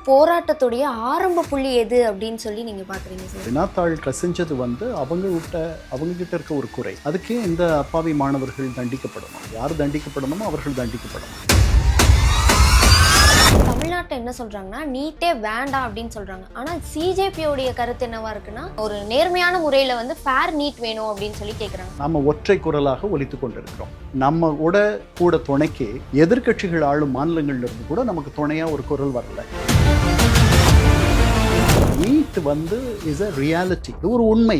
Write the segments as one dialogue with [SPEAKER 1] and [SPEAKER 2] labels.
[SPEAKER 1] போராட்டத்துடைய ஆரம்ப புள்ளி எது அப்படின்னு சொல்லி நீங்க பாக்குறீங்க சார்?
[SPEAKER 2] வினாத்தாள் கசிஞ்சது அவங்க கிட்ட இருக்க ஒரு குறை. அதுக்கே இந்த அப்பாவி மாணவர்கள் தண்டிக்கப்படணும். யார் தண்டிக்கப்படணுமோ அவர்கள் தண்டிக்கப்படணும்.
[SPEAKER 1] தமிழ்நாட்டை என்ன சொல்றாங்கன்னா நீட்டே வேண்டாம் அப்படின்னு சொல்றாங்க. ஆனா சிஜேபியோடைய கருத்து என்னவா இருக்குன்னா ஒரு நேர்மையான முறையில ஃபேர் நீட் வேணும் அப்படின்னு சொல்லி கேக்குறாங்க.
[SPEAKER 2] நம்ம ஒற்றை குரலாக ஒலித்துக் கொண்டிருக்கிறோம். நம்ம கூட துணைக்கு எதிர்க்கட்சிகள் ஆளும் மாநிலங்கள்ல இருந்து கூட நமக்கு துணையா ஒரு குரல் வரல. Need is a reality. இது ஒரு உண்மை,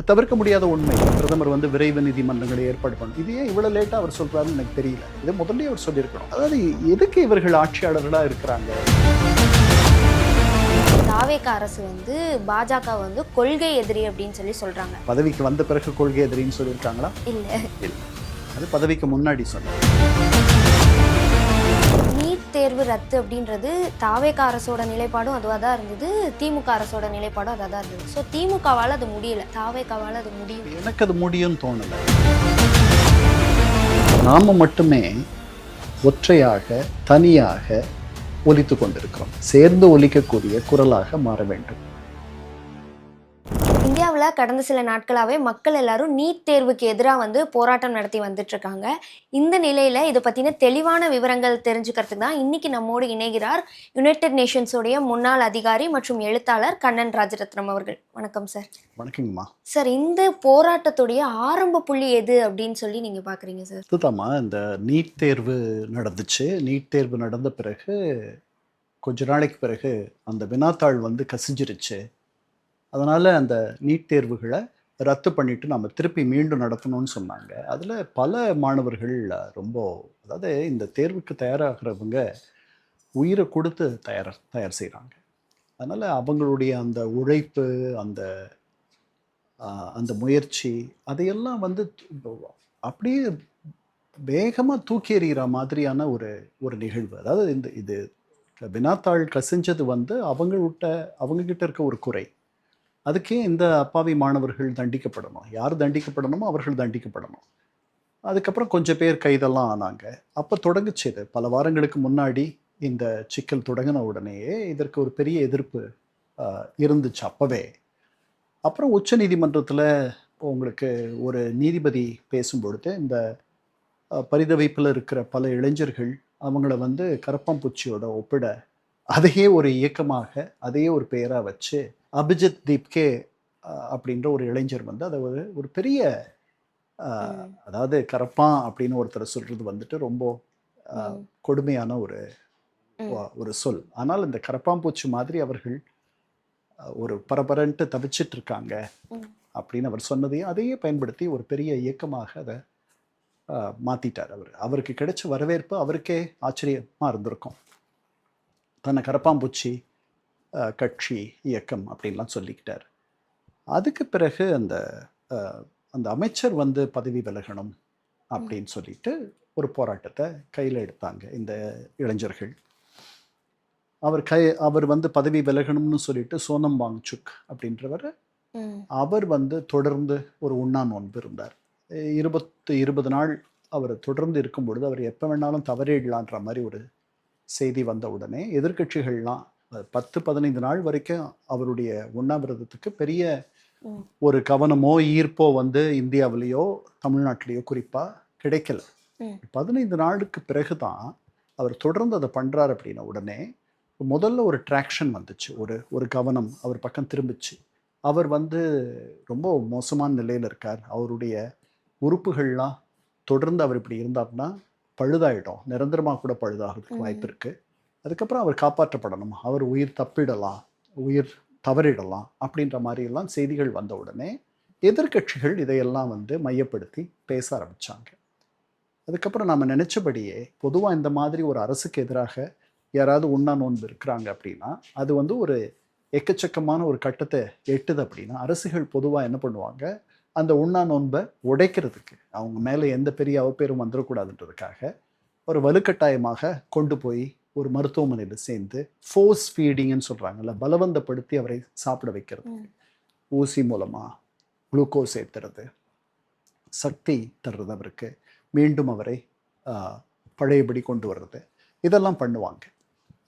[SPEAKER 2] தவிர்க்க முடியாத உண்மை. பிரதமர் விரைவு நீதிமன்றங்களை ஏற்பாடு பண்ணும். இது ஏன் இவ்வளவு லேட்டா அவர் சொல்றாருன்னு எனக்கு தெரியல. இதை முதல்ல அவர் சொல்லியிருக்கணும். அதாவது எதுக்கு இவர்கள் ஆட்சியாளர்களா இருக்கிறாங்க?
[SPEAKER 1] தாவேகா அரசு பாஜக கொள்கை எதிரி அப்படின்னு சொல்லி சொல்றாங்க.
[SPEAKER 2] பதவிக்கு வந்த பிறகு கொள்கை எதிரின்னு சொல்லியிருக்காங்களா?
[SPEAKER 1] இல்ல,
[SPEAKER 2] அது பதவிக்கு முன்னாடி சொன்னாங்க.
[SPEAKER 1] நீட் தேர்வு ரத்து அப்படின்றது தாவேகா அரசோட நிலைப்பாடும் அதுவாக தான் இருந்தது, திமுக அரசோட நிலைப்பாடும் அதாக தான் இருந்தது. ஸோ திமுகவால் அது முடியல, தாவேகாவால் அது முடியும்.
[SPEAKER 2] எனக்கு அது முடியும்னு தோணலை. நாம மட்டுமே ஒற்றையாக தனியாக ஒலித்து கொண்டிருக்கிறோம். சேர்ந்து ஒலிக்கக்கூடிய குரலாக மாற வேண்டும்.
[SPEAKER 1] இந்தியாவில் கடந்த சில நாட்களாகவே மக்கள் எல்லாரும் நீட் தேர்வுக்கு எதிராக போராட்டம் நடத்தி வந்துட்டு இருக்காங்க. இந்த நிலையில இதை பற்றின தெளிவான விவரங்கள் தெரிஞ்சுக்கிறதுக்கு தான் இன்னைக்கு நம்மோடு இணைகிறார் யுனைடெட் நேஷன்ஸோடைய முன்னாள் அதிகாரி மற்றும் எழுத்தாளர் கண்ணன் ராஜரத்னம் அவர்கள். வணக்கம் சார்.
[SPEAKER 2] வணக்கங்கம்மா.
[SPEAKER 1] சார், இந்த போராட்டத்துடைய ஆரம்ப புள்ளி எது அப்படின்னு சொல்லி நீங்க பாக்குறீங்க சார்?
[SPEAKER 2] இதுதாம்மா, இந்த நீட் தேர்வு நடந்துச்சு. நீட் தேர்வு நடந்த பிறகு கொஞ்ச நாளைக்கு பிறகு அந்த வினாத்தாள் கசிஞ்சிருச்சு. அதனால் அந்த நீட் தேர்வுகளை ரத்து பண்ணிவிட்டு நம்ம திருப்பி மீண்டும் நடத்தணும்னு சொன்னாங்க. அதில் பல மாணவர்கள் அதாவது இந்த தேர்வுக்கு தயாராகிறவங்க உயிரை கொடுத்து தயார் செய்கிறாங்க. அதனால் அவங்களுடைய அந்த உழைப்பு, அந்த அந்த முயற்சி, அதையெல்லாம் அப்படியே வேகமாக தூக்கி எறிகிற மாதிரியான ஒரு நிகழ்வு. அதாவது இது வினாத்தாள் கசிஞ்சது அவங்ககிட்ட இருக்க ஒரு குறை. அதுக்கே இந்த அப்பாவி மாணவர்கள் தண்டிக்கப்படணும். யார் தண்டிக்கப்படணுமோ அவர்கள் தண்டிக்கப்படணும். அதுக்கப்புறம் கொஞ்சம் பேர் கைதெல்லாம் ஆனாங்க. அப்போ தொடங்குச்சு இது. பல வாரங்களுக்கு முன்னாடி இந்த சிக்கல் தொடங்கின உடனேயே இதற்கு ஒரு பெரிய எதிர்ப்பு இருந்துச்சு அப்போவே. அப்புறம் உச்ச நீதிமன்றத்தில் உங்களுக்கு ஒரு நீதிபதி பேசும்பொழுது இந்த பரிதவிப்பில் இருக்கிற பல இளைஞர்கள் அவங்கள கரப்பாம்பூச்சியோட ஒப்பிட அதையே ஒரு இயக்கமாக, அதையே ஒரு பெயராக வச்சு அபிஜித் தீப்கே அப்படின்ற ஒரு இளைஞர் அதை ஒரு பெரிய அதாவது கரப்பான் அப்படின்னு ஒருத்தர் சொல்றது ரொம்ப கொடுமையான ஒரு சொல். ஆனால் இந்த கரப்பாம்பூச்சி மாதிரி அவர்கள் ஒரு பரபரன்ட்டு தவிச்சிட்டு இருக்காங்க அப்படின்னு அவர் சொன்னதையும் அதையே பயன்படுத்தி ஒரு பெரிய இயக்கமாக அதை மாத்திட்டார். அவருக்கு கிடைச்ச வரவேற்பு அவருக்கே ஆச்சரியமா இருந்திருக்கும். தன்னை கரப்பாம்பூச்சி கட்சி இயக்கம் அப்படின்லாம் சொல்லிக்கிட்டார். அதுக்கு பிறகு அந்த அமைச்சர் பதவி விலகணும் அப்படின்னு சொல்லிட்டு ஒரு போராட்டத்தை கையில் எடுத்தாங்க இந்த இளைஞர்கள். அவர் பதவி விலகணும்னு சொல்லிட்டு சோனம் வாங்சுக் அப்படின்றவர் அவர் தொடர்ந்து ஒரு உண்ணா நோன்பு இருந்தார். 20 நாள் அவர் தொடர்ந்து இருக்கும் பொழுது அவர் எப்போ வேணாலும் தவறிடலான்ற மாதிரி ஒரு செய்தி வந்த உடனே எதிர்க்கட்சிகள்லாம் 10-15 நாள் வரைக்கும் அவருடைய உண்ணாவிரதத்துக்கு பெரிய ஒரு கவனமோ ஈர்ப்போ இந்தியாவிலேயோ தமிழ்நாட்டிலேயோ குறிப்பாக கிடைக்கல. 15 நாளுக்கு பிறகுதான் அவர் தொடர்ந்து அதை பண்ணுறார். அப்படின்னா உடனே முதல்ல ஒரு ட்ராக்ஷன் வந்துச்சு, ஒரு கவனம் அவர் பக்கம் திரும்பிச்சு. அவர் ரொம்ப மோசமான நிலையில் இருக்கார், அவருடைய உறுப்புகள்லாம் தொடர்ந்து அவர் இப்படி இருந்தார்னா பழுதாயிடும், நிரந்தரமாக கூட பழுதாகிறதுக்கு வாய்ப்பு இருக்குது. அதுக்கப்புறம் அவர் காப்பாற்றப்படணும், அவர் உயிர் தப்பிடலாம், உயிர் தவறிடலாம் அப்படின்ற மாதிரியெல்லாம் செய்திகள் வந்த உடனே எதிர்க்கட்சிகள் இதையெல்லாம் மையப்படுத்தி பேச ஆரம்பித்தாங்க. அதுக்கப்புறம் நம்ம நினச்சபடியே பொதுவாக இந்த மாதிரி ஒரு அரசுக்கு எதிராக யாராவது உண்ணா நோன்பு இருக்கிறாங்க அப்படின்னா அது ஒரு எக்கச்சக்கமான ஒரு கட்டத்தை எட்டுது. அப்படின்னா அரசுகள் பொதுவாக என்ன பண்ணுவாங்க, அந்த உண்ணா நோன்பை உடைக்கிறதுக்கு, அவங்க மேலே எந்த பெரிய அவப்பேரும் வந்துடக்கூடாதுன்றதுக்காக ஒரு வலுக்கட்டாயமாக கொண்டு போய் ஒரு மருத்துவமனையில் சேர்ந்து ஃபோர்ஸ் ஃபீடிங்னு சொல்கிறாங்கல்ல, பலவந்தப்படுத்தி அவரை சாப்பிட வைக்கிறது, ஊசி மூலமாக குளுக்கோஸ் ஏற்றுறது, சக்தி தர்றது, அவருக்கு மீண்டும் அவரை பழையபடி கொண்டு வர்றது, இதெல்லாம் பண்ணுவாங்க.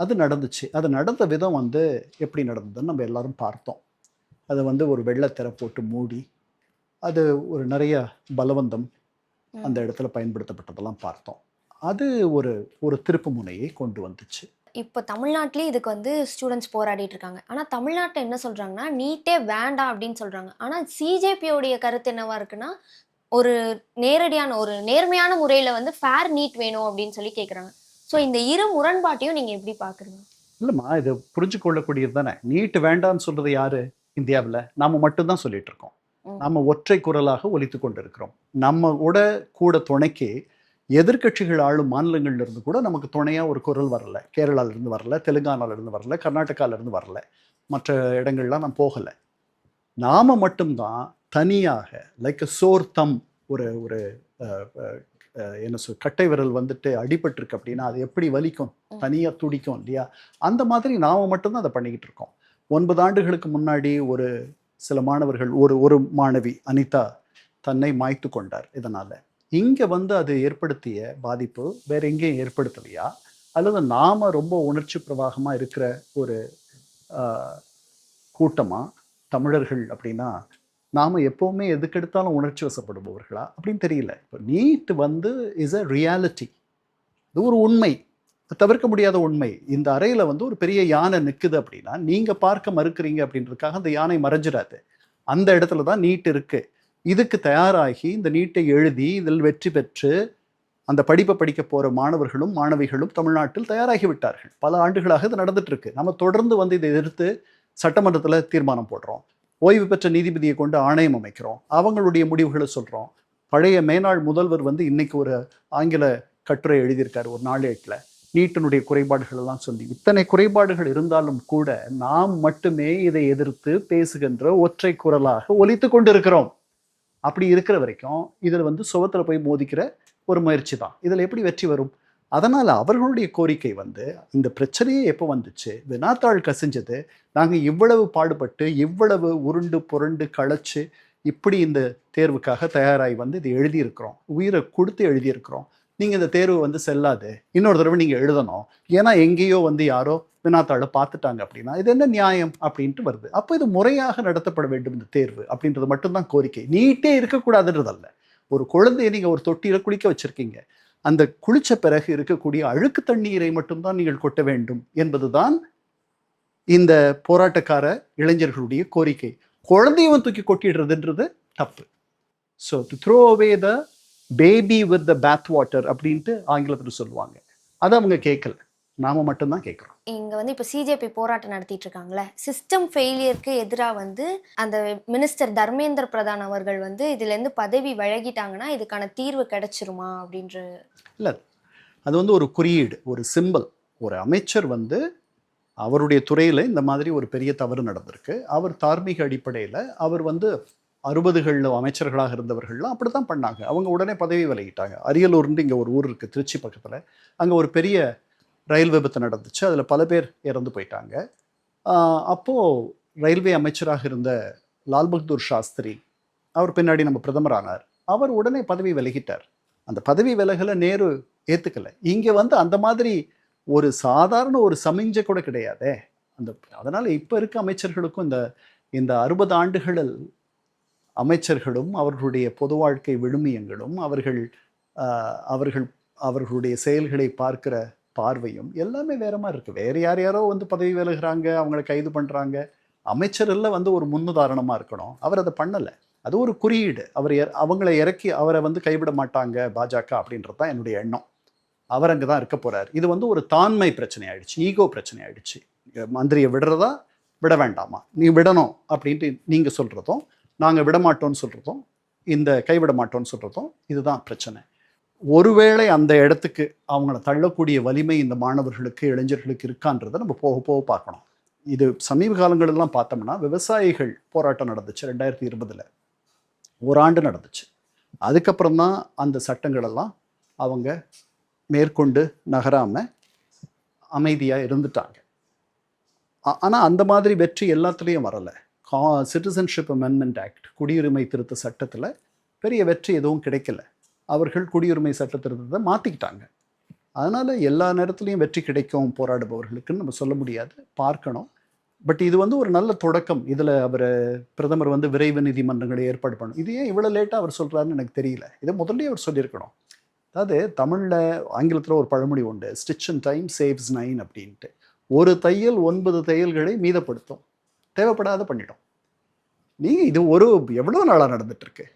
[SPEAKER 2] அது நடந்துச்சு. அது நடந்த விதம் வந்து எப்படி நடந்ததுன்னு நம்ம எல்லாரும் பார்த்தோம். அத வந்து ஒரு வெள்ளை திரை போட்டு மூடி, அது ஒரு நெறைய பலவந்தம் அந்த
[SPEAKER 1] ம்.
[SPEAKER 2] இடத்துல பயன்படுத்தப்பட்டதெல்லாம் பார்த்தோம். அது ஒரு ஒரு திருப்பு முனையை கொண்டு வந்துச்சு.
[SPEAKER 1] இப்போ தமிழ்நாட்டிலேயே இதுக்கு வந்து ஸ்டூடெண்ட்ஸ் போராடிட்டு இருக்காங்க. ஆனா தமிழ்நாட்ல என்ன சொல்றாங்கன்னா, நீட்டே வேண்டாம் அப்படின்னு சொல்றாங்க. ஆனா சிஜேபியோடைய கருத்து என்னவா இருக்குன்னா, ஒரு நேரடியான ஒரு நேர்மையான முறையில வந்து ஃபேர் நீட் வேணும் அப்படின்னு சொல்லி கேட்குறாங்க. ஸோ இந்த இரு முரண்பாட்டையும் நீங்க எப்படி பார்க்குறீங்க?
[SPEAKER 2] இல்லம்மா, இது புரிஞ்சு கொள்ளக்கூடியது தானே. நீட் வேண்டான்னு சொல்றது யாரு? இந்தியாவுல. நாம மட்டும் தான் சொல்லிட்டு இருக்கோம்.
[SPEAKER 1] ம்.
[SPEAKER 2] நாம ஒற்றை குரலாக ஒலித்துக் கொண்டிருக்கிறோம். நம்மோட கூட துணைக்கு எதிர்க்கட்சிகள் ஆளும் மாநிலங்கள்ல இருந்து கூட நமக்கு துணையா ஒரு குரல் வரல. கேரளால இருந்து வரல, தெலுங்கானால இருந்து வரல, கர்நாடகால இருந்து வரல. மற்ற இடங்கள்லாம் நான் போகல. நாம மட்டும் தான் தனியாக லைக் அ சோர் தம், ஒரு ஒரு அ அ என்ன கட்டை விரல் வந்துட்டு அடிபட்டிருக்கு அப்படின்னா, அது எப்படி வலிக்கும்?
[SPEAKER 1] ம்.
[SPEAKER 2] தனியா துடிக்கும் இல்லையா? அந்த மாதிரி நாம மட்டும் தான் அத பண்ணிக்கிட்டு இருக்கோம். 9 ஆண்டுகளுக்கு முன்னாடி ஒரு சில மாணவர்கள், ஒரு ஒரு மாணவி அனிதா தன்னை மாய்த்துக் கொண்டார் இதனால. இங்க வந்து அது ஏற்படுத்திய பாதிப்பு வேற எங்கேயும் ஏற்படுத்தலையா? அல்லது நாம ரொம்ப உணர்ச்சி பிரவாகமா இருக்கிற ஒரு அ கூட்டமா? தமிழர்கள் அப்படின்னா, நாம எப்பவுமே எதுக்கெடுத்தாலும் உணர்ச்சி வசப்படுபவர்களா? அப்படின்னு தெரியல. இப்ப நீட் வந்து இஸ் அ ரியாலிட்டி. இது ஒரு உண்மை. தவிர்க்க முடியாத உண்மை. இந்த அறையில வந்து ஒரு பெரிய யானை நிக்குது அப்படின்னா, நீங்க பார்க்க மறுக்கிறீங்க அப்படின்றதுக்காக அந்த யானை மறைஞ்சிராது. அந்த இடத்துல தான் நீட் இருக்கு. இதுக்கு தயாராகி இந்த நீட்டை எழுதி, இதில் வெற்றி பெற்று, அந்த படிப்பை படிக்க போற மாணவர்களும், மாணவிகளும் தமிழ்நாட்டில் தயாராகி விட்டார்கள். பல ஆண்டுகளாக இது நடந்துட்டு இருக்கு. நம்ம தொடர்ந்து வந்து இதை எதிர்த்து சட்டமன்றத்துல தீர்மானம் போடுறோம். ஓய்வு பெற்ற நீதிபதியை கொண்டு ஆணையம் அமைக்கிறோம். அவங்களுடைய முடிவுகள சொல்றோம். பழைய மேனாள் முதல்வர் வந்து இன்னைக்கு ஒரு ஆங்கில கட்டுரை எழுதியிருக்காரு ஒரு நாளேட்டுல. நீட்டினுடைய குறைபாடுகள் எல்லாம் சொல்லி. இத்தனை குறைபாடுகள் இருந்தாலும் கூட, நாம் மட்டுமே இதை எதிர்த்து பேசுகின்ற ஒற்றை குரலாக ஒலித்துக் கொண்டிருக்கிறோம். அப்படி இருக்கிற வரைக்கும், இதுல வந்து சுவத்துல போய் மோதிக்கிற ஒரு முயற்சி தான். இதுல எப்படி வெற்றி வரும்? அதனால அவர்களுடைய கோரிக்கை வந்து, இந்த பிரச்சனையே எப்போ வந்துச்சு? வினாத்தாள் கசிஞ்சது. நாங்க இவ்வளவு பாடுபட்டு, இவ்வளவு உருண்டு புரண்டு களைச்சு, இப்படி இந்த தேர்வுக்காக தயாராகி வந்து இதை எழுதியிருக்கிறோம். உயிரை கொடுத்து எழுதியிருக்கிறோம். நீங்க இந்த தேர்வு வந்து செல்லாது. இன்னொரு தடவை நீங்க எழுதணும். ஏன்னா எங்கேயோ வந்து யாரோ வினாத்தாள பார்த்துட்டாங்க அப்படின்னா, இது என்ன நியாயம்? அப்படின்ட்டு வருது. அப்ப இது முறையாக நடத்தப்பட வேண்டும் இந்த தேர்வு அப்படின்றது மட்டும் தான் கோரிக்கை. நீட்டே இருக்கக்கூடாதுன்றதல்ல. ஒரு குழந்தைய நீங்க ஒரு தொட்டியில குளிக்க வச்சிருக்கீங்க. அந்த குளிச்ச பிறகு இருக்கக்கூடிய அழுக்கு தண்ணீரை மட்டும் தான் நீங்கள் கொட்ட வேண்டும் என்பதுதான் இந்த போராட்டக்கார இளைஞர்களுடைய கோரிக்கை. குழந்தையவன் தூக்கி கொட்டிடுறதுன்றது தப்பு. So to throw away the baby with the bath water அப்படின்ட்டு ஆங்கிலத்துல சொல்லுவாங்க. அத அவங்க கேட்கல. நாம மட்டும் தான் கேட்கிறோம்.
[SPEAKER 1] இங்க வந்து இப்ப சிஜேபி போராட்டம் நடத்திட்டு இருக்காங்கல்ல, சிஸ்டம் ஃபெயிலியருக்கு எதிரா வந்து அந்த மினிஸ்டர் தர்மேந்திர பிரதான் அவர்கள் வந்து இதுலேருந்து பதவி விலகிட்டாங்கன்னா, இதுக்கான தீர்வு கிடைச்சிருமா? அப்படின்ற
[SPEAKER 2] இல்ல. அது வந்து ஒரு குறியீடு, ஒரு சிம்பல். ஒரு அமைச்சர் வந்து அவருடைய துறையில இந்த மாதிரி ஒரு பெரிய தவறு நடந்திருக்கு. அவர் தார்மீக அடிப்படையில அவர் வந்து 60கள்ல அமைச்சர்களாக இருந்தவர்கள்லாம் அப்படித்தான் பண்ணாங்க. அவங்க உடனே பதவி விலகிட்டாங்க. அரியலூர்ன்னு இங்க ஒரு ஊர் இருக்கு திருச்சி பக்கத்துல. அங்க ஒரு பெரிய ரயில் விபத்து நடந்துச்சு. அதுல பல பேர் இறந்து போயிட்டாங்க. ஆ, அப்போ ரயில்வே அமைச்சராக இருந்த லால் பகதூர் சாஸ்திரி, அவர் பின்னாடி நம்ம பிரதமர் ஆனார். அவர் உடனே பதவி விலகிட்டார். அந்த பதவி விலகல நேரு ஏத்துக்கல. இங்க வந்து அந்த மாதிரி ஒரு சாதாரண ஒரு சமிஞ்சை கூட கிடையாதே. அந்த அதனால இப்ப இருக்க அமைச்சர்களுக்கும் இந்த இந்த 60 ஆண்டுகளில் அமைச்சர்களும், அவர்களுடைய பொது வாழ்க்கை விழுமியங்களும், அவர்கள் அவர்களுடைய செயல்களை பார்க்கிற பார்வையும் எல்லாமே வேற மாரி இருக்கு. வேற யார் யாரோ வந்து பதவி விலகுறாங்க, அவங்கள கைது பண்றாங்க. அமைச்சர்ல வந்து ஒரு முன்னுதாரணமா இருக்கணும். அவர் அத பண்ணல. அது ஒரு குறியீடு. அவங்கள இறக்கி அவர வந்து கைவிட மாட்டாங்க பாஜக அப்படின்றது தான் என்னுடைய எண்ணம். அவர் அங்க தான் இருக்க போறாரு. இது வந்து ஒரு தாண்மை பிரச்சனை ஆயிடுச்சு. ஈகோ பிரச்சனை ஆயிடுச்சு. மந்திரிய விடுறதா? விட வேண்டாமா? நீ விடணும் அப்படின்ட்டு நீங்க சொல்றதும், நாங்க விடமாட்டோம்னு சொல்றதும், இந்த கைவிட மாட்டோம்னு சொல்றதும் இதுதான் பிரச்சனை. ஒருவேளை அந்த இடத்துக்கு அவங்கள தள்ளக்கூடிய வலிமை இந்த மாணவர்களுக்கு, இளைஞர்களுக்கு இருக்கான்றத நம்ம போக போக பார்க்கணும். இது சமீப காலங்களெல்லாம் பார்த்தோம்னா, விவசாயிகள் போராட்டம் நடந்துச்சு 2020ல. ஒரு ஆண்டு நடந்துச்சு. அதுக்கப்புறம் தான் அந்த சட்டங்கள் எல்லாம் அவங்க மேற்கொண்டு நகராம அமைதியா இருந்துட்டாங்க. ஆனா அந்த மாதிரி வெற்றி எல்லாத்துலயும் வரல. சிட்டிசன்ஷிப் அமெண்ட்மெண்ட் ஆக்ட், குடியுரிமை திருத்த சட்டத்துல பெரிய வெற்றி எதுவும் கிடைக்கல. அவர்கள் குடியுரிமை சட்ட திருத்தத்தை மாத்திக்கிட்டாங்க. அதனால் எல்லா நேரத்துலையும் வெற்றி கிடைக்கும் போராடுபவர்களுக்குன்னு நம்ம சொல்ல முடியாது, பார்க்கணும். பட் இது வந்து ஒரு நல்ல தொடக்கம். இதில் பிரதமர் வந்து விரைவு நீதிமன்றங்களை ஏற்பாடு பண்ணணும். இது ஏன் இவ்வளோ லேட்டாக அவர் சொல்கிறாருன்னு எனக்கு தெரியல. இதை முதல்லயே அவர் சொல்லியிருக்கணும். அதாவது தமிழில் ஆங்கிலத்தில் ஒரு பழமொழி உண்டு, ஸ்டிச் அண்ட் டைம் சேவ்ஸ் 9 அப்படின்ட்டு. ஒரு தையல் 9 தையல்களை மீதப்படுத்தும், தேவைப்படாத பண்ணிடும். நீங்கள் இது எவ்வளோ நாளாக நடந்துட்டுருக்கு,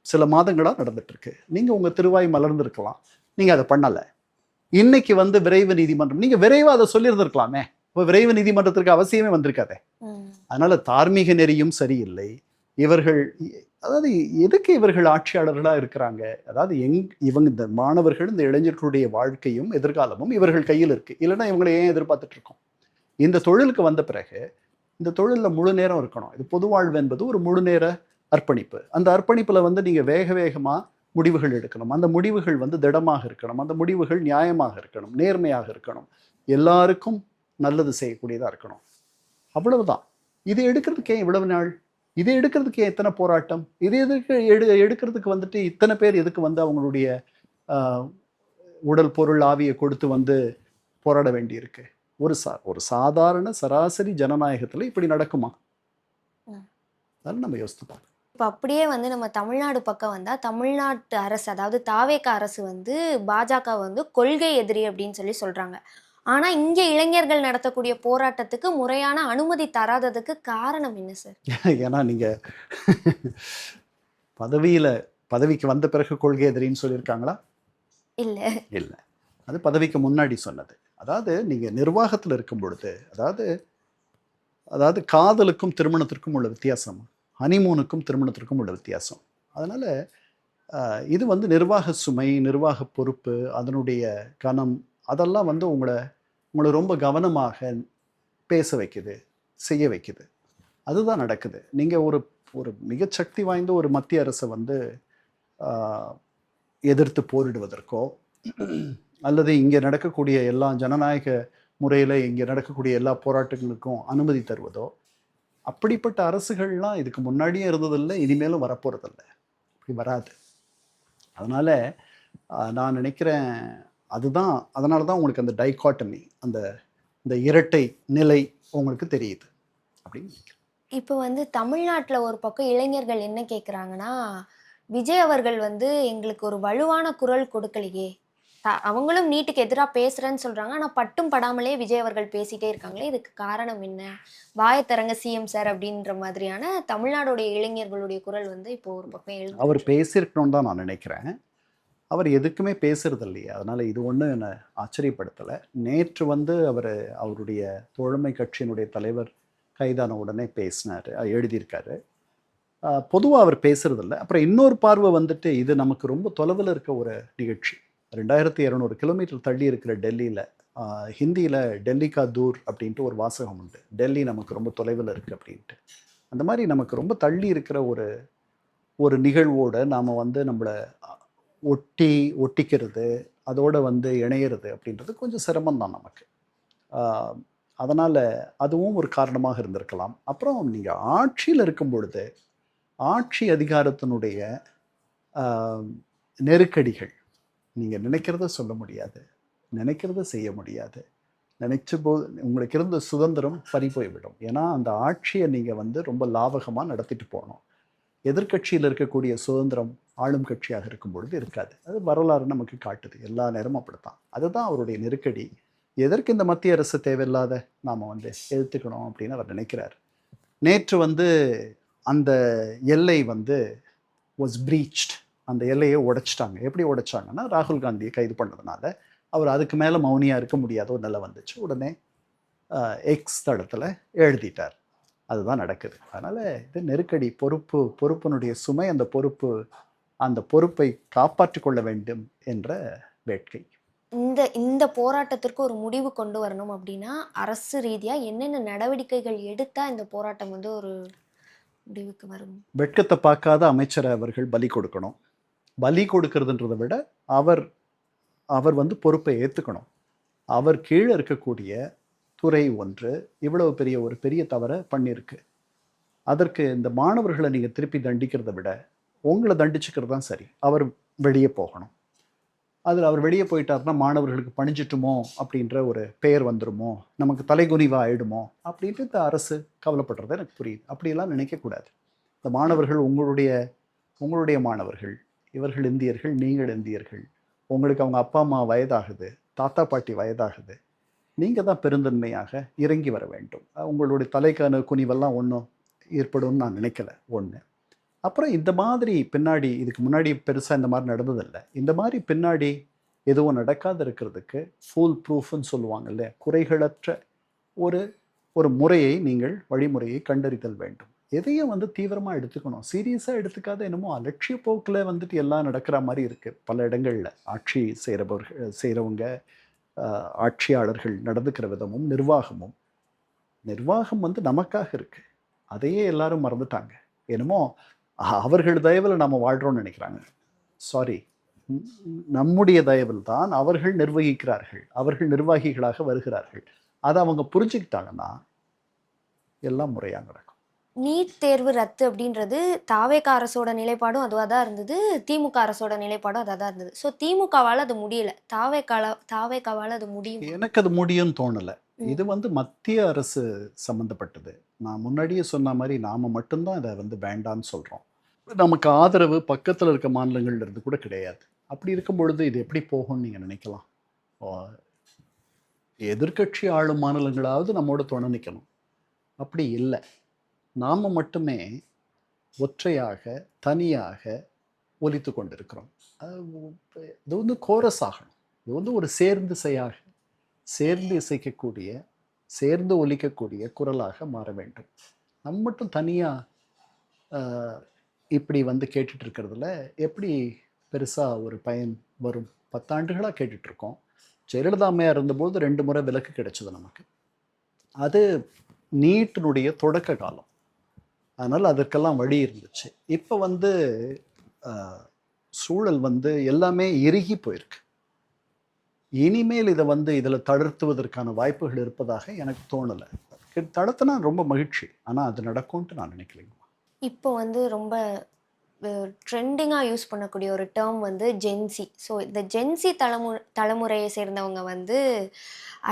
[SPEAKER 2] சில மாதங்களாக நடந்துட்டுருக்கு. நீங்கள் உங்கள் திருவாய் மலர்ந்துருக்கலாம், நீங்கள் அதை பண்ணலை. இன்னைக்கு வந்து விரைவு நீதிமன்றம், நீங்கள் விரைவாக அதை சொல்லியிருந்திருக்கலாமே. இப்போ விரைவு நீதிமன்றத்திற்கு அவசியமே வந்திருக்காதே. அதனால தார்மீக நெறியும் சரியில்லை. இவர்கள் அதாவது எதுக்கு இவர்கள் ஆட்சியாளர்களாக இருக்கிறாங்க? அதாவது இவங்க இந்த மாணவர்கள், இந்த இளைஞர்களுடைய வாழ்க்கையும் எதிர்காலமும் இவர்கள் கையில் இருக்கு. இல்லைன்னா இவங்களை ஏன் எதிர்பார்த்துட்டு இருக்கோம்? இந்த தொழிலுக்கு வந்த பிறகு இந்த தொழிலில் முழு நேரம் இருக்கணும். இது பொது வாழ்வு என்பது ஒரு முழு நேர அர்ப்பணிப்பு. அந்த அர்ப்பணிப்பில் வந்து நீங்கள் வேக வேகமாக முடிவுகள் எடுக்கணும். அந்த முடிவுகள் வந்து திடமாக இருக்கணும். அந்த முடிவுகள் நியாயமாக இருக்கணும், நேர்மையாக இருக்கணும், எல்லாருக்கும் நல்லது செய்யக்கூடியதாக இருக்கணும். அவ்வளவுதான். இதை எடுக்கிறதுக்கே இவ்வளவு நாள், இதை எடுக்கிறதுக்கே எத்தனை போராட்டம், இதை எடுக்கிறதுக்கு வந்துட்டு இத்தனை பேர் எதுக்கு வந்து அவங்களுடைய உடல் பொருள் ஆவியை கொடுத்து வந்து போராட வேண்டியிருக்கு? ஒரு சாதாரண சராசரி ஜனநாயகத்தில் இப்படி நடக்குமா? அதனால நம்ம யோசித்துப்போம்.
[SPEAKER 1] இப்போ அப்படியே வந்து நம்ம தமிழ்நாடு பக்கம் வந்தால், தமிழ்நாட்டு அரசு, அதாவது தாவேக அரசு வந்து பாஜக வந்து கொள்கை எதிரி அப்படின்னு சொல்லி சொல்கிறாங்க. ஆனால் இங்கே இளைஞர்கள் நடத்தக்கூடிய போராட்டத்துக்கு முறையான அனுமதி தராததுக்கு காரணம் என்ன சார்?
[SPEAKER 2] ஏன்னா நீங்கள் பதவிக்கு வந்த பிறகு கொள்கை எதிரின்னு சொல்லியிருக்காங்களா?
[SPEAKER 1] இல்லை
[SPEAKER 2] இல்லை, அது பதவிக்கு முன்னாடி சொன்னது. அதாவது நீங்கள் நிர்வாகத்தில் இருக்கும் பொழுது, அதாவது காதலுக்கும் திருமணத்திற்கும் உள்ள வித்தியாசம், ஹனிமூனுக்கும் திருமணத்திற்கும் உள்ள வித்தியாசம். அதனால் இது வந்து நிர்வாக சுமை, நிர்வாக பொறுப்பு, அதனுடைய கனம், அதெல்லாம் வந்து உங்களை ரொம்ப கவனமாக பேச வைக்குது, செய்ய வைக்குது. அதுதான் நடக்குது. நீங்கள் ஒரு மிகச்சக்தி வாய்ந்த ஒரு மத்திய அரசை வந்து எதிர்த்து போரிடுவதற்கோ, அல்லது இங்கே நடக்கக்கூடிய எல்லா ஜனநாயக முறையில் இங்கே நடக்கக்கூடிய எல்லா போராட்டங்களுக்கும் அனுமதி தருவதோ, அப்படிப்பட்ட அரசுகள்லாம் இதுக்கு முன்னாடியே இருந்ததில்லை, இனிமேலும் வரப்போகிறதில்லை, அப்படி வராது. அதனால் நான் நினைக்கிறேன், அதனால தான் உங்களுக்கு அந்த டைகாட்டமி, இந்த இரட்டை நிலை உங்களுக்கு தெரியுது அப்படின்னு.
[SPEAKER 1] இப்போ வந்து தமிழ்நாட்டில் ஒரு பக்கம் இளைஞர்கள் என்ன கேட்குறாங்கன்னா, விஜய் அவர்கள் வந்து எங்களுக்கு ஒரு வலுவான குரல் கொடுக்கலையே, அவங்களும் நீட்டுக்கு எதிராக பேசுகிறேன்னு சொல்கிறாங்க, ஆனால் பட்டும் படாமலே விஜய் அவர்கள் பேசிகிட்டே இருக்காங்களே, இதுக்கு காரணம் என்ன? வாயத்தரங்க சிஎம் சார் அப்படின்ற மாதிரியான தமிழ்நாடுடைய இளைஞர்களுடைய குரல் வந்து இப்போ ஒரு பக்கம் எழுது.
[SPEAKER 2] அவர் பேசியிருக்கணும்னு தான் நான் நினைக்கிறேன். அவர் எதுக்குமே பேசுறது இல்லையா? அதனால் இது ஒன்றும் என்னை ஆச்சரியப்படுத்தலை. நேற்று வந்து அவருடைய தோழமை கட்சியினுடைய தலைவர் கைதான உடனே பேசினார், எழுதியிருக்காரு. பொதுவாக அவர் பேசுறதில்ல. அப்புறம் இன்னொரு பார்வை வந்துட்டு, இது நமக்கு ரொம்ப தொலைவில் இருக்க ஒரு நிகழ்ச்சி. 2200 கிலோமீட்டர் தள்ளி இருக்கிற டெல்லியில், ஹிந்தியில் டெல்லி கா தூர் அப்படின்ட்டு ஒரு வாசகம் உண்டு. டெல்லி நமக்கு ரொம்ப தொலைவில் இருக்குது அப்படின்ட்டு. அந்த மாதிரி நமக்கு ரொம்ப தள்ளி இருக்கிற ஒரு நிகழ்வோடு நாம் வந்து நம்மளை ஒட்டிக்கிறது, அதோடு வந்து இணையிறது அப்படின்றது கொஞ்சம் சிரமம்தான் நமக்கு. அதனால் அதுவும் ஒரு காரணமாக இருந்திருக்கலாம். அப்புறம் நீங்கள் ஆட்சியில் இருக்கும் பொழுது ஆட்சி அதிகாரத்தினுடைய நெருக்கடிகள், நீங்கள் நினைக்கிறத சொல்ல முடியாது, நினைக்கிறத செய்ய முடியாது, உங்களுக்கு இருந்த சுதந்திரம் பறி போய்விடும். ஏன்னா அந்த ஆட்சியை நீங்கள் வந்து ரொம்ப லாபகமாக நடத்திட்டு போகணும். எதிர்கட்சியில் இருக்கக்கூடிய சுதந்திரம் ஆளும் கட்சியாக இருக்கும் பொழுது இருக்காது. அது வரலாறு நமக்கு காட்டுது, எல்லா நேரமும் அப்படித்தான். அதுதான் அவருடைய நெருக்கடி. எதற்கு இந்த மத்திய அரசு தேவையில்லாத நாம் வந்து எழுத்துக்கணும் அப்படின்னு அவர் நினைக்கிறார். நேற்று வந்து அந்த எல்லை வந்து வாஸ் பிரீச்ட், அந்த எல்லையை உடைச்சிட்டாங்க. எப்படி உடைச்சாங்கன்னா, ராகுல் காந்தியை கைது பண்ணதுனால அவர் அதுக்கு மேலே மௌனியாக இருக்க முடியாத ஒரு நிலை வந்துச்சு. உடனே எக்ஸ் தளத்தில் எழுதிட்டார். அதுதான் நடக்குது. அதனால் இது நெருக்கடி, பொறுப்பினுடைய சுமை, அந்த பொறுப்பை காப்பாற்றி கொள்ள வேண்டும் என்ற வேட்கை.
[SPEAKER 1] இந்த போராட்டத்திற்கு ஒரு முடிவு கொண்டு வரணும் அப்படின்னா, அரசு ரீதியாக என்னென்ன நடவடிக்கைகள் எடுத்தால் இந்த போராட்டம் வந்து ஒரு முடிவுக்கு வரும்?
[SPEAKER 2] வெட்கத்தை பார்க்காத அமைச்சரை அவர்கள் பலி கொடுக்கணும். பலி கொடுக்கறதுன்றதை விட அவர் வந்து பொறுப்பை ஏற்றுக்கணும். அவர் கீழே இருக்கக்கூடிய துறை ஒன்று இவ்வளவு பெரிய தவறை பண்ணியிருக்கு. அதற்கு இந்த மாணவர்களை நீங்கள் திருப்பி தண்டிக்கிறத விட உங்களை தண்டிச்சுக்கிறது தான் சரி. அவர் வெளியே போகணும். அதில் அவர் வெளியே போயிட்டாருன்னா மாணவர்களுக்கு பணிஞ்சிட்டுமோ அப்படின்ற ஒரு பெயர் வந்துடுமோ, நமக்கு தலைகுனிவா ஆயிடுமோ அப்படின்ட்டு இந்த அரசு கவலைப்படுறது எனக்கு புரியுது. அப்படியெல்லாம் நினைக்கக்கூடாது. இந்த மாணவர்கள் உங்களுடைய மாணவர்கள், இவர்கள் இந்தியர்கள், நீங்கள் இந்தியர்கள், உங்களுக்கு அவங்க அப்பா அம்மா வயதாகுது, தாத்தா பாட்டி வயதாகுது, நீங்கள் தான் பெருந்தன்மையாக இறங்கி வர வேண்டும். உங்களுடைய தலைக்கான குனிவெல்லாம் ஒன்றும் ஏற்படும்னு நான் நினைக்கல. ஒன்று. அப்புறம் இந்த மாதிரி பின்னாடி இதுக்கு முன்னாடி பெருசாக இந்த மாதிரி நடந்ததில்லை. இந்த மாதிரி பின்னாடி எதுவும் நடக்காது இருக்கிறதுக்கு ஃபுல் ப்ரூஃப்னு சொல்லுவாங்கல்ல, குறைகளற்ற ஒரு ஒரு முறையை நீங்கள் வழிமுறையை கண்டறிதல் வேண்டும். எதையும் வந்து தீவிரமாக எடுத்துக்கணும். சீரியஸாக எடுத்துக்காத என்னமோ அலட்சிய போக்கில் வந்துட்டு எல்லாம் நடக்கிற மாதிரி இருக்குது. பல இடங்களில் ஆட்சி செய்கிறவங்க ஆட்சியாளர்கள் நடந்துக்கிற விதமும் நிர்வாகம் வந்து நமக்காக இருக்கு. அதையே எல்லாரும் மறந்துட்டாங்க. என்னமோ அவர்கள் தயவில் நம்ம வாழ்கிறோம்னு நினைக்கிறாங்க. சாரி, நம்முடைய தயவில் தான் அவர்கள் நிர்வகிக்கிறார்கள், அவர்கள் நிர்வாகிகளாக வருகிறார்கள். அதை அவங்க புரிஞ்சுக்கிட்டாங்கன்னா எல்லாம் முறையாக நடக்கும்.
[SPEAKER 1] நீட் தேர்வு ரத்து அப்படின்றது தாவேகா அரசோட நிலைப்பாடும் அதுவாக தான் இருந்தது, திமுக அரசோட நிலைப்பாடும் அதாக தான் இருந்தது. ஸோ திமுகவால் அது முடியல, தாவேகாவால் அது முடியும்.
[SPEAKER 2] எனக்கு அது முடியும்னு தோணலை. இது வந்து மத்திய அரசு சம்மந்தப்பட்டது. நான் முன்னாடியே சொன்ன மாதிரி நாம் மட்டும்தான் இதை வந்து வேண்டான்னு சொல்கிறோம். நமக்கு ஆதரவு பக்கத்தில் இருக்க மாநிலங்கள்ல இருந்து கூட கிடையாது. அப்படி இருக்கும் பொழுது இது எப்படி போகும்னு நீங்கள் நினைக்கலாம். எதிர்க்கட்சி ஆளும் மாநிலங்களாவது நம்மோட துணை நிற்கணும். அப்படி இல்லை. நாம் மட்டுமே ஒற்றையாக தனியாக ஒலித்து கொண்டிருக்கிறோம். இது வந்து கோரஸ் ஆகணும். இது வந்து ஒரு சேர்ந்து இசைக்கக்கூடிய, சேர்ந்து ஒலிக்கக்கூடிய குரலாக மாற வேண்டும். நம்ம மட்டும் தனியாக இப்படி வந்து கேட்டுட்டு இருக்கிறதுல எப்படி பெருசாக ஒரு பயன் வரும்? 10 ஆண்டுகளாக கேட்டுட்ருக்கோம். ஜெயலலிதா அம்மையார் இருந்தபோது 2 முறை விலக்கு கிடைச்சது நமக்கு. அது நீட்டினுடைய தொடக்க காலம். அதனால் அதற்கெல்லாம் வழி இருந்துச்சு. இப்போ வந்து சூழல் வந்து எல்லாமே இறுகி போயிருக்கு. இனிமேல் இதை வந்து இதில் தளர்த்துவதற்கான வாய்ப்புகள் இருப்பதாக எனக்கு தோணலை. தளர்த்தினா ரொம்ப மகிழ்ச்சி, ஆனால் அது நடக்கும்ன்ட்டு நான் நினைக்கலைங்க.
[SPEAKER 1] இப்போ வந்து ரொம்ப ட்ரெண்டிங்காக யூஸ் பண்ணக்கூடிய ஒரு டேர்ம் வந்து ஜென்சி. ஸோ இந்த ஜென்சி தலைமுறையை சேர்ந்தவங்க வந்து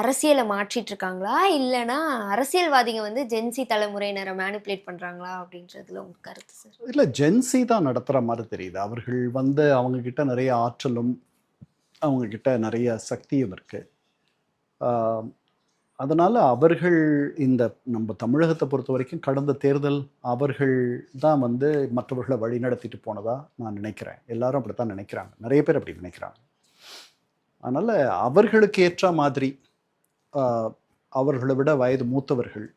[SPEAKER 1] அரசியலை மாற்றிட்டு இருக்காங்களா, இல்லைனா அரசியல்வாதிங்க வந்து ஜென்சி தலைமுறையினரை மேனிப்புலேட் பண்ணுறாங்களா அப்படின்றதுல உங்க கருத்து சார்?
[SPEAKER 2] இல்லை, ஜென்சி தான் நடத்துகிற மாதிரி தெரியுது. அவர்கள் வந்து அவங்கக்கிட்ட நிறைய ஆற்றலும் அவங்கக்கிட்ட நிறைய சக்தியும் இருக்குது. அதனால் அவர்கள் இந்த நம்ம தமிழகத்தை பொறுத்த வரைக்கும் கடந்த தேர்தல் அவர்கள் தான் வந்து மற்றவர்களை வழி நடத்திட்டு போனதாக நான் நினைக்கிறேன். எல்லாரும் அப்படி தான் நினைக்கிறாங்க. நிறைய பேர் அப்படி நினைக்கிறாங்க. அதனால் அவர்களுக்கு ஏற்ற மாதிரி அவர்களை விட வயது மூத்தவர்கள்,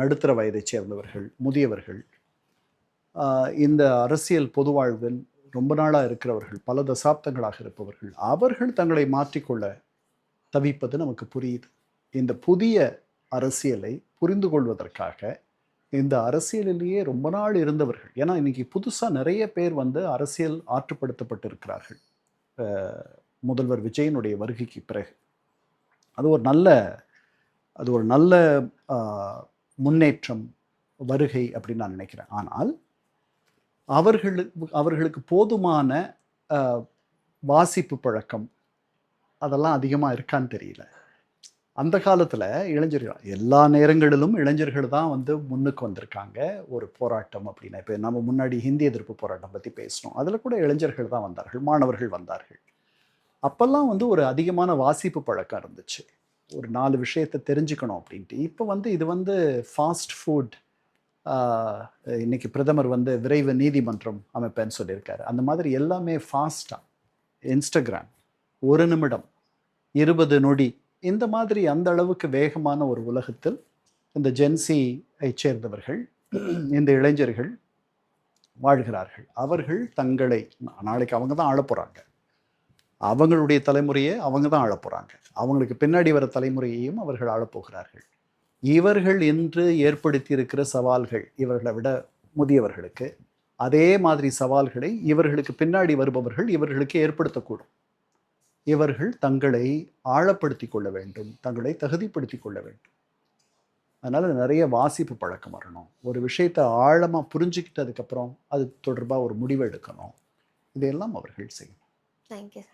[SPEAKER 2] நடுத்தர வயதை சேர்ந்தவர்கள், முதியவர்கள், இந்த அரசியல் பொது வாழ்வில் ரொம்ப நாளாக இருக்கிறவர்கள், பல தசாப்தங்களாக இருப்பவர்கள், அவர்கள் தங்களை மாற்றிக்கொள்ள தவிப்பது நமக்கு புரியுது. இந்த புதிய அரசியலை புரிந்து கொள்வதற்காக இந்த அரசியலிலேயே ரொம்ப நாள் இருந்தவர்கள், ஏன்னா இன்னைக்கு புதுசாக நிறைய பேர் வந்து அரசியல் ஆற்றுப்படுத்தப்பட்டிருக்கிறார்கள் முதல்வர் விஜயனுடைய வருகைக்கு பிறகு. அது ஒரு நல்ல முன்னேற்றம், வருகை அப்படின்னு நான் நினைக்கிறேன். ஆனால் அவர்களுக்கு போதுமான வாசிப்பு பழக்கம் அதெல்லாம் அதிகமாக இருக்கான்னு தெரியல. அந்த காலத்தில் இளைஞர்கள் எல்லா நேரங்களிலும் இளைஞர்கள் தான் வந்து முன்னுக்கு வந்திருக்காங்க ஒரு போராட்டம் அப்படின்னா. இப்போ நம்ம முன்னாடி ஹிந்தி எதிர்ப்பு போராட்டம் பற்றி பேசணும், அதில் கூட இளைஞர்கள் தான் வந்தார்கள், மாணவர்கள் வந்தார்கள். அப்போல்லாம் வந்து ஒரு அதிகமான வாசிப்பு பழக்கம் இருந்துச்சு, ஒரு 4 விஷயத்தை தெரிஞ்சுக்கணும் அப்படின்ட்டு. இப்போ வந்து இது வந்து ஃபாஸ்ட் ஃபுட். இன்னைக்கு பிரதமர் வந்து விரைவு நீதிமன்றம் அமைப்பேன்னு சொல்லியிருக்காரு. அந்த மாதிரி எல்லாமே ஃபாஸ்ட்டாக, இன்ஸ்டாகிராம் 1 நிமிடம் 20 நொடி, இந்த மாதிரி அந்த அளவுக்கு வேகமான ஒரு உலகத்தில் இந்த ஜென்சியை சேர்ந்தவர்கள், இந்த இளைஞர்கள் வாழ்கிறார்கள். அவர்கள் தங்களை நாளைக்கு அவங்க தான் ஆளப்போகிறாங்க. அவங்களுடைய தலைமுறையை அவங்க தான் ஆளப்போகிறாங்க. அவங்களுக்கு பின்னாடி வர தலைமுறையையும் அவர்கள் ஆளப்போகிறார்கள். இவர்கள் இன்று ஏற்படுத்தி இருக்கிற சவால்கள் இவர்களை விட முதியவர்களுக்கு, அதே மாதிரி சவால்களை இவர்களுக்கு பின்னாடி வருபவர்கள் இவர்களுக்கு ஏற்படுத்தக்கூடும். இவர்கள் தங்களை ஆழப்படுத்தி கொள்ள வேண்டும், தங்களை தகுதிப்படுத்தி கொள்ள வேண்டும். அதனால் நிறைய வாசிப்பு பழக்கம் வரணும். ஒரு விஷயத்தை ஆழமாக புரிஞ்சுக்கிட்டதுக்கப்புறம் அது தொடர்பாக ஒரு முடிவு எடுக்கணும். இதையெல்லாம் அவர்கள் செய்யணும்.
[SPEAKER 1] தேங்க்யூ.